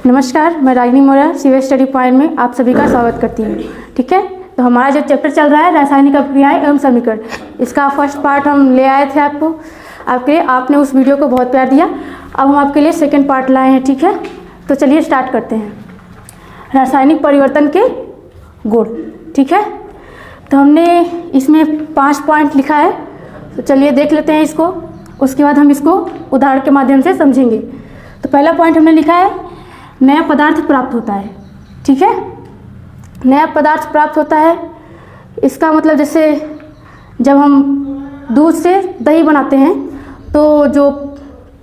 नमस्कार, मैं Ragini Maurya सीवे study point में आप सभी का स्वागत करती हूँ। ठीक है, तो हमारा जो चैप्टर चल रहा है रासायनिक अभिक्रियाएं एवं समीकरण, इसका फर्स्ट पार्ट हम ले आए थे आपके लिए। आपने उस वीडियो को बहुत प्यार दिया। अब हम आपके लिए सेकंड पार्ट लाए हैं। ठीक है, तो चलिए स्टार्ट करते हैं। रासायनिक परिवर्तन के गुण। ठीक है, तो हमने इसमें 5 पॉइंट लिखा है, तो चलिए देख लेते हैं इसको। उसके बाद हम इसको उदाहरण के माध्यम से समझेंगे। तो पहला पॉइंट हमने लिखा है नया पदार्थ प्राप्त होता है। ठीक है, नया पदार्थ प्राप्त होता है, इसका मतलब जैसे जब हम दूध से दही बनाते हैं तो जो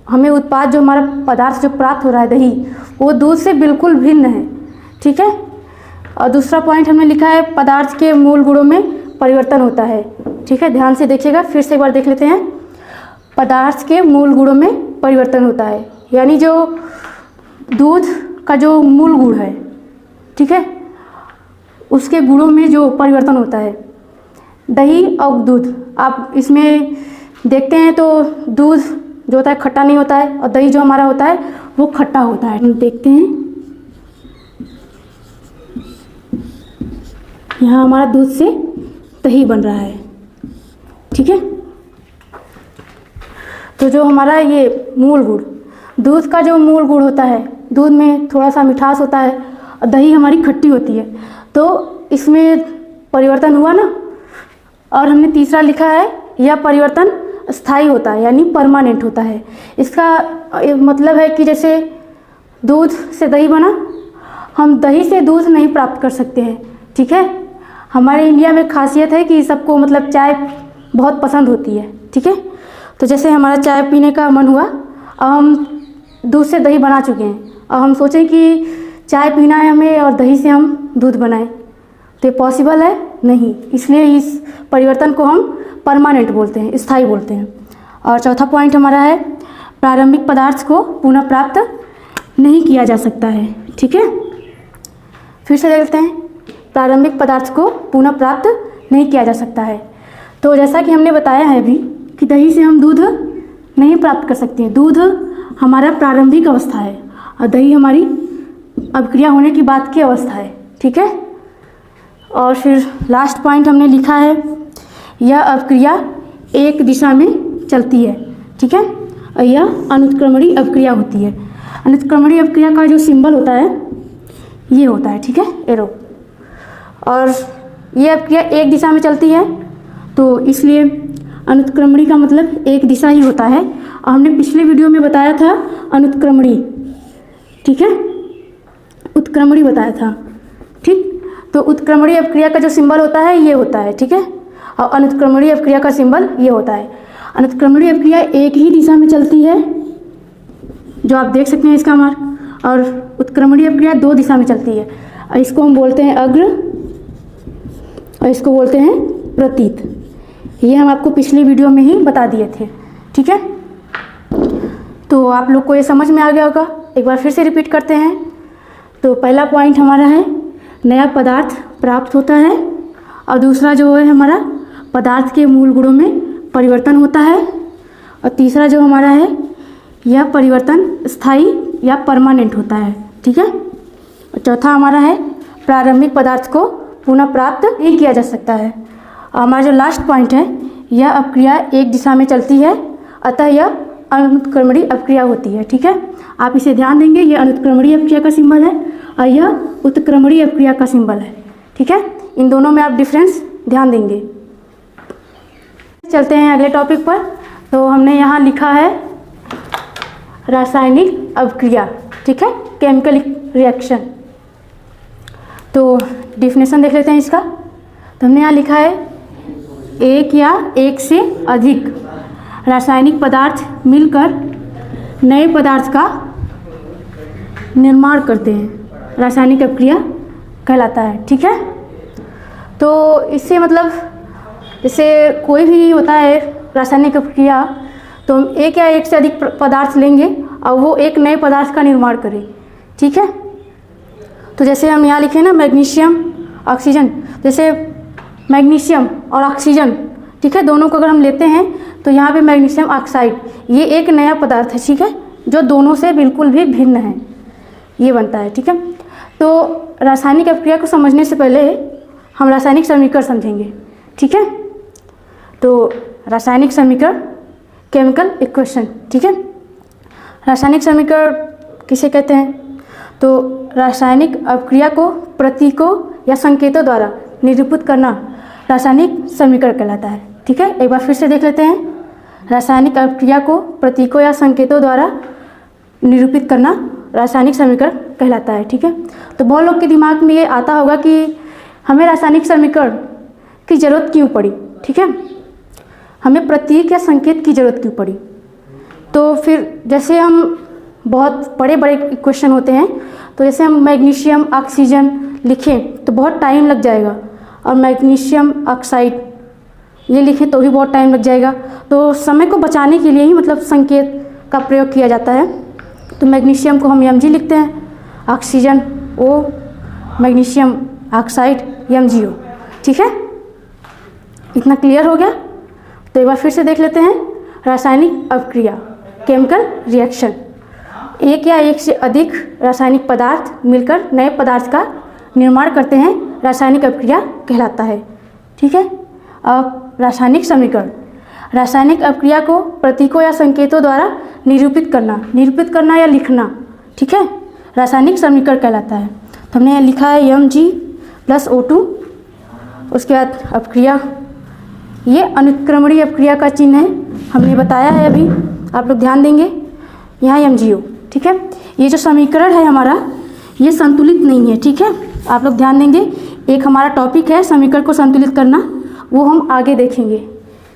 हमें उत्पाद, जो हमारा पदार्थ जो प्राप्त हो रहा है दही, वो दूध से बिल्कुल भिन्न है। ठीक है, और दूसरा पॉइंट हमने लिखा है पदार्थ के मूल गुणों में परिवर्तन होता है। ठीक है, ध्यान से देखिएगा, फिर से एक बार देख लेते हैं। पदार्थ के मूल गुणों में परिवर्तन होता है, यानी जो दूध का जो मूल गुण है, ठीक है, उसके गुणों में जो परिवर्तन होता है। दही और दूध, आप इसमें देखते हैं तो दूध जो होता है खट्टा नहीं होता है, और दही जो हमारा होता है वो खट्टा होता है। हम देखते हैं यहाँ हमारा दूध से दही बन रहा है। ठीक है, तो जो हमारा ये मूल गुण, दूध का जो मूल गुण होता है, दूध में थोड़ा सा मिठास होता है और दही हमारी खट्टी होती है, तो इसमें परिवर्तन हुआ ना। और हमने तीसरा लिखा है यह परिवर्तन स्थायी होता है, यानी परमानेंट होता है। इसका मतलब है कि जैसे दूध से दही बना, हम दही से दूध नहीं प्राप्त कर सकते हैं। ठीक है, हमारे इंडिया में खासियत है कि सबको मतलब चाय बहुत पसंद होती है। ठीक है, तो जैसे हमारा चाय पीने का मन हुआ, अब हम दूध से दही बना चुके हैं, और हम सोचें कि चाय पीना है हमें और दही से हम दूध बनाएं, तो ये पॉसिबल है नहीं। इसलिए इस परिवर्तन को हम परमानेंट बोलते हैं, स्थायी बोलते हैं। और चौथा पॉइंट हमारा है प्रारंभिक पदार्थ को पुनः प्राप्त नहीं किया जा सकता है। ठीक है, फिर से देखते हैं, प्रारंभिक पदार्थ को पुनः प्राप्त नहीं किया जा सकता है। तो जैसा कि हमने बताया है अभी कि दही से हम दूध नहीं प्राप्त कर सकते हैं। दूध हमारा प्रारंभिक अवस्था है और दही हमारी अभिक्रिया होने की बाद की अवस्था है। ठीक है, और फिर लास्ट पॉइंट हमने लिखा है यह अभिक्रिया एक दिशा में चलती है। ठीक है, और यह अनुत्क्रमणीय अभिक्रिया होती है। अनुत्क्रमणीय अभिक्रिया का जो सिंबल होता है ये होता है, ठीक है, एरो। और यह अभिक्रिया एक दिशा में चलती है, तो इसलिए अनुत्क्रमणीय का मतलब एक दिशा ही होता है। और हमने पिछले वीडियो में बताया था अनुत्क्रमणीय, ठीक है, उत्क्रमणीय बताया था। ठीक, तो उत्क्रमणीय अभिक्रिया का जो सिंबल होता है ये होता है। ठीक है, और अनुत्क्रमणीय अभिक्रिया का सिंबल ये होता है। अनुत्क्रमणीय अभिक्रिया एक ही दिशा में चलती है, जो आप देख सकते हैं इसका मार्क, और उत्क्रमणीय अभिक्रिया 2 दिशा में चलती है। और इसको हम बोलते हैं अग्र और इसको बोलते हैं प्रतीत। ये हम आपको पिछले वीडियो में ही बता दिए थे। ठीक है, तो आप लोग को ये समझ में आ गया होगा। एक बार फिर से रिपीट करते हैं। तो पहला पॉइंट हमारा है नया पदार्थ प्राप्त होता है, और दूसरा जो है हमारा पदार्थ के मूल गुणों में परिवर्तन होता है, और तीसरा जो हमारा है यह परिवर्तन स्थायी या परमानेंट होता है। ठीक है, और चौथा हमारा है प्रारंभिक पदार्थ को पुनः प्राप्त नहीं किया जा सकता है। और हमारा जो लास्ट पॉइंट है यह अभिक्रिया एक दिशा में चलती है, अतः यह अनुत्क्रमणीय अभिक्रिया होती है। ठीक है, आप इसे ध्यान देंगे, यह अनुत्क्रमणीय अभिक्रिया का सिंबल है और यह उत्क्रमणीय अभिक्रिया का सिंबल है। ठीक है, इन दोनों में आप डिफरेंस ध्यान देंगे। चलते हैं अगले टॉपिक पर। तो हमने यहाँ लिखा है रासायनिक अभिक्रिया। ठीक है, केमिकल रिएक्शन। तो डिफिनेशन देख लेते हैं इसका। तो हमने यहाँ लिखा है एक या एक से अधिक रासायनिक पदार्थ मिलकर नए पदार्थ का निर्माण करते हैं, रासायनिक अभिक्रिया कहलाता है। ठीक है, तो इससे मतलब जैसे कोई भी होता है रासायनिक अभिक्रिया, तो हम एक या एक से अधिक पदार्थ लेंगे और वो एक नए पदार्थ का निर्माण करें। ठीक है, तो जैसे हम यहाँ लिखे ना मैग्नीशियम ऑक्सीजन, जैसे मैग्नीशियम और ऑक्सीजन, ठीक है, दोनों को अगर हम लेते हैं तो यहाँ पे मैग्नीशियम ऑक्साइड, ये एक नया पदार्थ है। ठीक है, जो दोनों से बिल्कुल भी भिन्न है। ये बनता है, ठीक है। तो रासायनिक अपक्रिया को समझने से पहले हम रासायनिक समीकरण समझेंगे, ठीक है। तो रासायनिक समीकरण, केमिकल इक्वेशन, ठीक है। रासायनिक समीकरण किसे कहते हैं? तो रासायनिक अपक्रिया को प्रतीकों या संकेतों द्वारा निरूपित करना रासायनिक समीकरण कहलाता है, ठीक है। एक बार फिर से देख लेते हैं। रासायनिक अपक्रिया को प्रतीकों या संकेतों द्वारा निरूपित करना रासायनिक समीकरण कहलाता है, ठीक है। तो बहुत लोग के दिमाग में ये आता होगा कि हमें रासायनिक समीकरण की ज़रूरत क्यों पड़ी, ठीक है, हमें प्रतीक या संकेत की ज़रूरत क्यों पड़ी। तो फिर जैसे हम बहुत बड़े बड़े इक्वेशन होते हैं, तो जैसे हम मैग्नीशियम ऑक्सीजन लिखें तो बहुत टाइम लग जाएगा, और मैग्नीशियम ऑक्साइड ये लिखें तो भी बहुत टाइम लग जाएगा। तो समय को बचाने के लिए ही मतलब संकेत का प्रयोग किया जाता है। तो मैग्नीशियम को हम Mg लिखते हैं, oxygen O, magnesium oxide MgO, ठीक है। इतना क्लियर हो गया। तो एक बार फिर से देख लेते हैं। रासायनिक अपक्रिया, केमिकल रिएक्शन, एक या एक से अधिक रासायनिक पदार्थ मिलकर नए पदार्थ का निर्माण करते हैं, रासायनिक अपक्रिया कहलाता है, ठीक है। अब रासायनिक समीकरण, रासायनिक अपक्रिया को प्रतीकों या संकेतों द्वारा निरूपित करना या लिखना, ठीक है, रासायनिक समीकरण कहलाता है। तो हमने लिखा है Mg+O2, उसके बाद अपक्रिया, ये अनुत्क्रमणीय अपक्रिया का चिन्ह है, हमने बताया है अभी, आप लोग ध्यान देंगे। यहाँ MgO, ठीक है। ये जो समीकरण है हमारा, ये संतुलित नहीं है, ठीक है, आप लोग ध्यान देंगे। एक हमारा टॉपिक है समीकरण को संतुलित करना, वो हम आगे देखेंगे।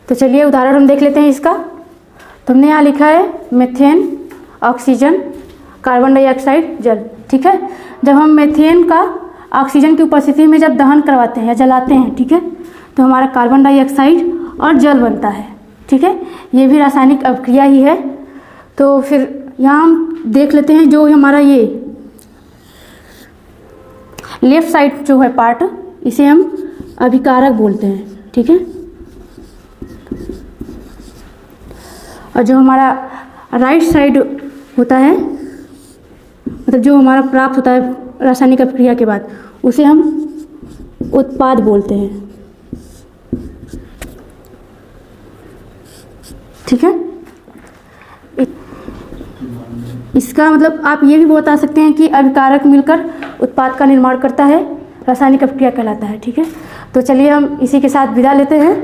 तो चलिए उदाहरण हम देख लेते हैं इसका। तो हमने यहाँ लिखा है मीथेन, ऑक्सीजन, कार्बन डाइऑक्साइड, जल, ठीक है। जब हम मीथेन का ऑक्सीजन की उपस्थिति में जब दहन करवाते हैं या जलाते हैं, ठीक है, तो हमारा कार्बन डाइऑक्साइड और जल बनता है, ठीक है। ये भी रासायनिक अपक्रिया ही है। तो फिर यहाँ हम देख लेते हैं जो हमारा ये लेफ्ट साइड जो है पार्ट, इसे हम अभिकारक बोलते हैं, ठीक है। और जो हमारा राइट साइड होता है, मतलब जो हमारा प्राप्त होता है रासायनिक अपक्रिया के बाद, उसे हम उत्पाद बोलते हैं, ठीक है। इसका मतलब आप ये भी बता सकते हैं कि अभिकारक मिलकर उत्पाद का निर्माण करता है, रासायनिक अपक्रिया कहलाता है, ठीक है। तो चलिए हम इसी के साथ विदा लेते हैं।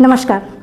नमस्कार।